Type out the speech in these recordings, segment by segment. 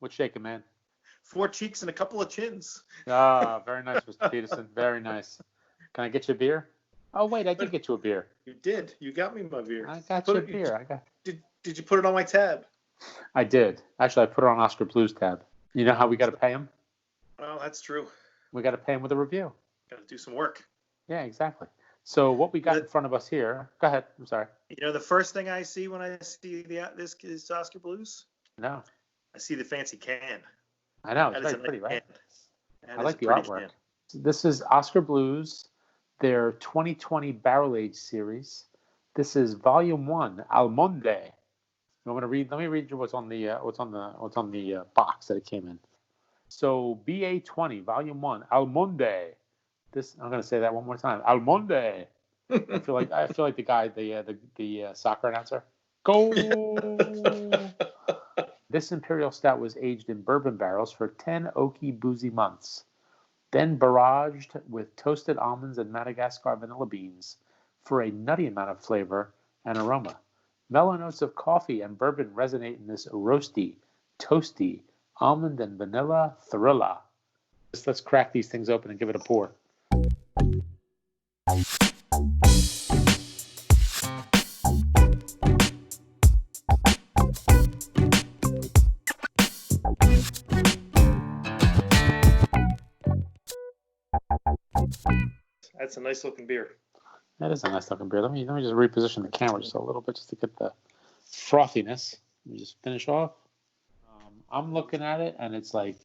What's shaking, man? 4 cheeks and a couple of chins. Ah, very nice, Mr. Peterson. Very nice. Can I get you a beer? Oh, wait, I did get you a beer. You did. You got me my beer. I got you a beer. Did you put it on my tab? I did. Actually, I put it on Oskar Blues tab. You know how we got to pay him? Well, that's true. We got to pay him with a review. Got to do some work. Yeah, exactly. So what we got in front of us here. Go ahead. I'm sorry. You know, the first thing I see when I see this is Oskar Blues? No. I see the fancy can. I know. It's very pretty, right? I like the artwork. This is Oskar Blues, their 2020 Barrel Age series. This is Volume 1, All Monde. You want me to read? Let me read you what's on the box that it came in. So BA20, Volume 1, All Monde. I'm going to say that one more time. All Monde. I feel like the guy, the soccer announcer. Go. This Imperial Stout was aged in bourbon barrels for 10 oaky, boozy months, then barraged with toasted almonds and Madagascar vanilla beans for a nutty amount of flavor and aroma. Mellow notes of coffee and bourbon resonate in this roasty, toasty, almond and vanilla thriller. Let's crack these things open and give it a pour. That's a nice looking beer. That is a nice looking beer. Let me just reposition the camera just a little bit just to get the frothiness. Let me just finish off. I'm looking at it and it's like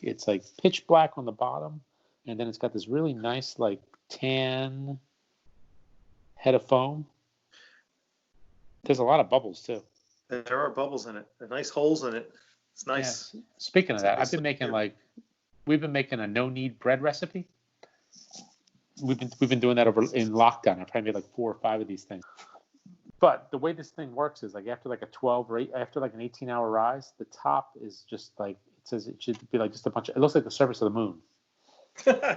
pitch black on the bottom, and then it's got this really nice like tan head of foam. There's a lot of bubbles too. There are bubbles in it. There are nice holes in it. It's nice. Yeah. Speaking of that, we've been making a no knead bread recipe. We've been doing that in lockdown. I probably made like 4 or 5 of these things. But the way this thing works is like after like a 12 or 8, after like an 18-hour rise, the top is just like it says it should be like just a bunch of. It looks like the surface of the moon.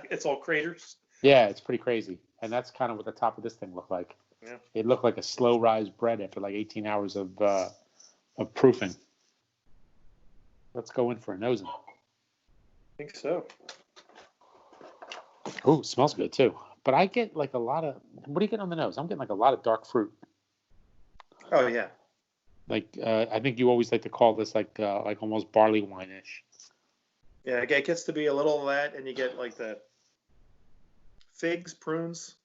It's all craters. Yeah, it's pretty crazy, and that's kind of what the top of this thing looked like. Yeah. It looked like a slow rise bread after like 18 hours of proofing. Let's go in for a nosing. I think so. Oh, it smells good too. But I get like a lot of. What do you get on the nose? I'm getting like a lot of dark fruit. Oh yeah. Like I think you always like to call this like almost barley wine-ish. Yeah, it gets to be a little of that, and you get like the figs, prunes,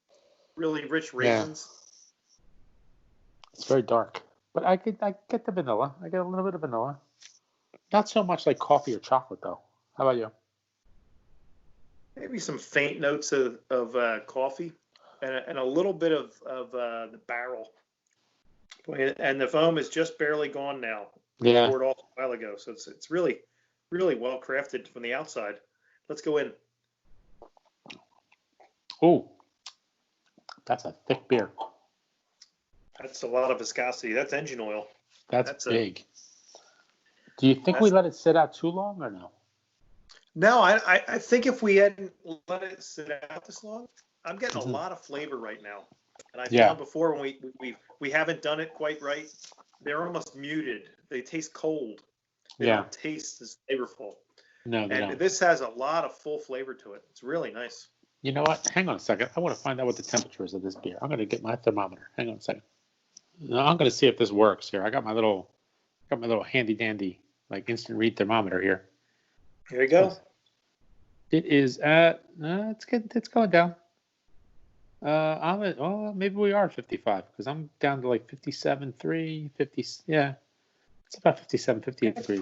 really rich raisins. Yeah. It's very dark, but I get the vanilla. I get a little bit of vanilla. Not so much like coffee or chocolate though. How about you? Maybe some faint notes of coffee, and a little bit of the barrel. And the foam is just barely gone now. Yeah. Poured off a while ago, so it's really, really well crafted from the outside. Let's go in. Oh, that's a thick beer. That's a lot of viscosity. That's engine oil. That's big. Do you think we let it sit out too long or no? No, I think if we hadn't let it sit out this long, I'm getting a lot of flavor right now. And I found before when we haven't done it quite right, they're almost muted. They taste cold. They don't taste as flavorful. No, they don't. This has a lot of full flavor to it. It's really nice. You know what? Hang on a second. I want to find out what the temperature is of this beer. I'm going to get my thermometer. Hang on a second. No, I'm going to see if this works here. I got my little handy dandy like instant read thermometer here. Here you go. It is at it's going down. I'm at maybe we are at 55 because I'm down to like 57.3, 50. Yeah, it's about 57, 58 degrees.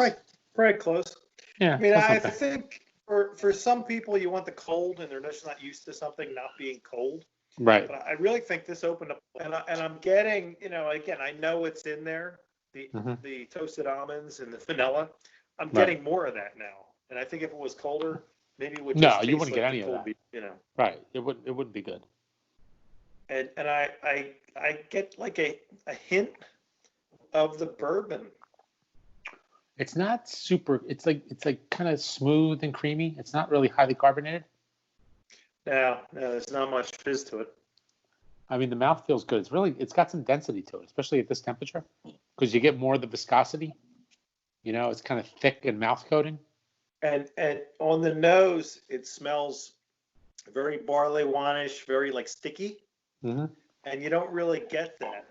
Probably close. Yeah. I mean, I think for some people you want the cold and they're just not used to something not being cold. Right. But I really think this opened up, and I'm getting, again, I know it's in there, the toasted almonds and the vanilla. I'm getting more of that now, and I think if it was colder, maybe it would. No, you wouldn't get any of that. Right. It wouldn't be good. And I get like a hint of the bourbon. It's not super. It's like kind of smooth and creamy. It's not really highly carbonated. No, there's not much fizz to it. I mean, the mouth feels good. It's got some density to it, especially at this temperature, because you get more of the viscosity. It's kind of thick and mouth coating. And on the nose, it smells very barley wine-ish, very like sticky. Mm-hmm. And you don't really get that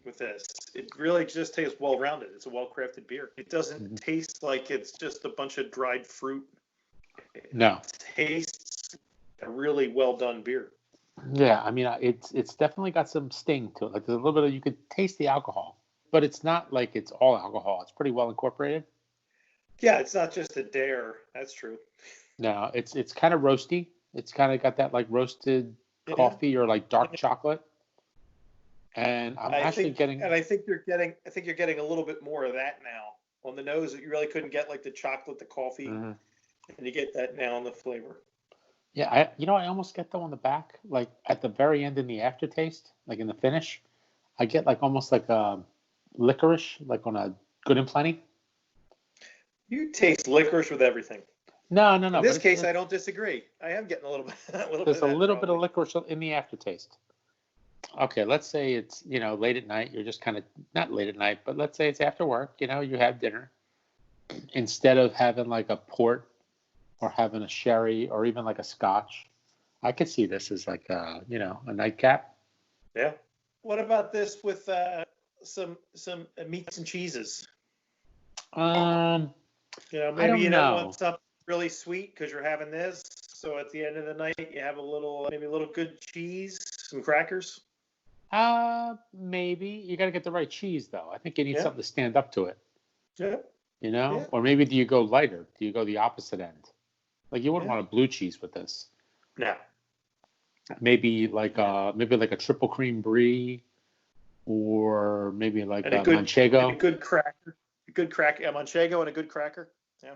with this. It really just tastes well-rounded. It's a well-crafted beer. It doesn't taste like it's just a bunch of dried fruit. No. It tastes a really well-done beer. Yeah, I mean, it's definitely got some sting to it. Like there's a little bit of, you could taste the alcohol, but it's not like it's all alcohol. It's pretty well incorporated. Yeah, it's not just a dare. That's true. No, it's kind of roasty. It's kind of got that like roasted coffee or like dark chocolate. And I think you're getting a little bit more of that now on the nose. You really couldn't get like the chocolate, the coffee, and you get that now in the flavor. Yeah, I almost get though on the back, like at the very end in the aftertaste, like in the finish, I get like almost like a licorice, like on a Good and Plenty. You taste licorice with everything. No. In this case, I don't disagree. I am getting a little bit. There's a little bit of licorice in the aftertaste. Okay, let's say it's, late at night. You're just kind of, not late at night, but let's say it's after work. You have dinner. Instead of having like a port or having a sherry or even like a scotch, I could see this as like a nightcap. Yeah. What about this with some meats and cheeses? Maybe you don't want something really sweet because you're having this. So at the end of the night, you have a little good cheese, some crackers. Maybe you got to get the right cheese though. I think you need something to stand up to it. Yeah. Yeah. Or maybe do you go lighter? Do you go the opposite end? Like you wouldn't want a blue cheese with this. No. Maybe like a triple cream brie, or maybe like a manchego. And a good cracker. A manchego and a good cracker.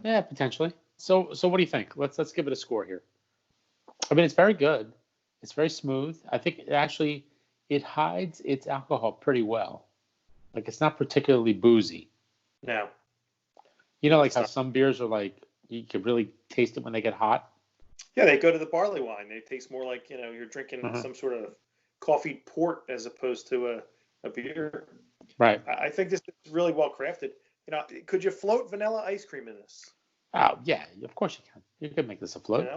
Yeah, potentially. So what do you think? Let's give it a score here. I mean, it's very good. It's very smooth. I think it hides its alcohol pretty well. Like it's not particularly boozy. No. Like how some beers are like you can really taste it when they get hot. Yeah, they go to the barley wine. They taste more like you're drinking some sort of coffee port as opposed to a beer. Right. I think this is really well crafted. Could you float vanilla ice cream in this? Oh yeah, of course you can. You can make this a float.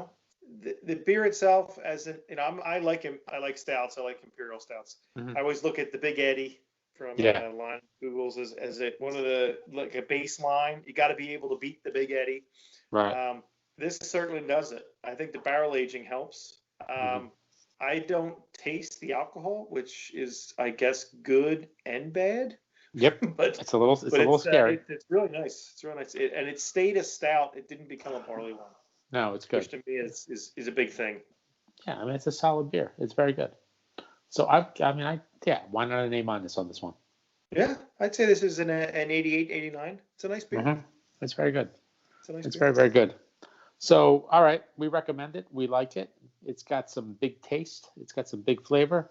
The beer itself, I like stouts. I like imperial stouts. I always look at the Big Eddy from Line Googles as one of the like a baseline. You got to be able to beat the Big Eddy. Right. This certainly does it. I think the barrel aging helps. I don't taste the alcohol, which is, I guess, good and bad. Yep, but it's a little scary. It's really nice. It's really nice, and it stayed a stout. It didn't become a barley wine. No, it's good. Which to me is a big thing. Yeah, I mean it's a solid beer. It's very good. So why not a name on this one? Yeah, I'd say this is an 88, 89. It's a nice beer. It's very good. It's very, very good. So, all right, we recommend it. We like it. It's got some big taste. It's got some big flavor.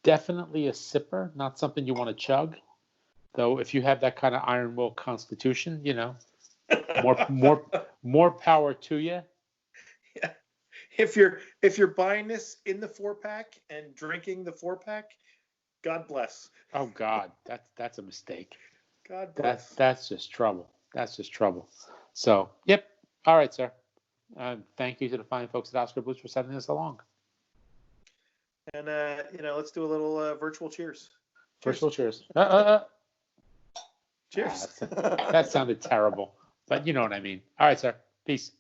Definitely a sipper, not something you want to chug. Though, if you have that kind of iron will constitution, more power to you. Yeah. If you're buying this in the 4-pack and drinking the 4-pack, God bless. Oh God, that's a mistake. God bless. That's just trouble. So, yep. All right, sir. Thank you to the fine folks at Oskar Blues for sending this along. And let's do a little virtual cheers. Virtual cheers. Cheers. That sounded terrible, but you know what I mean. All right, sir. Peace.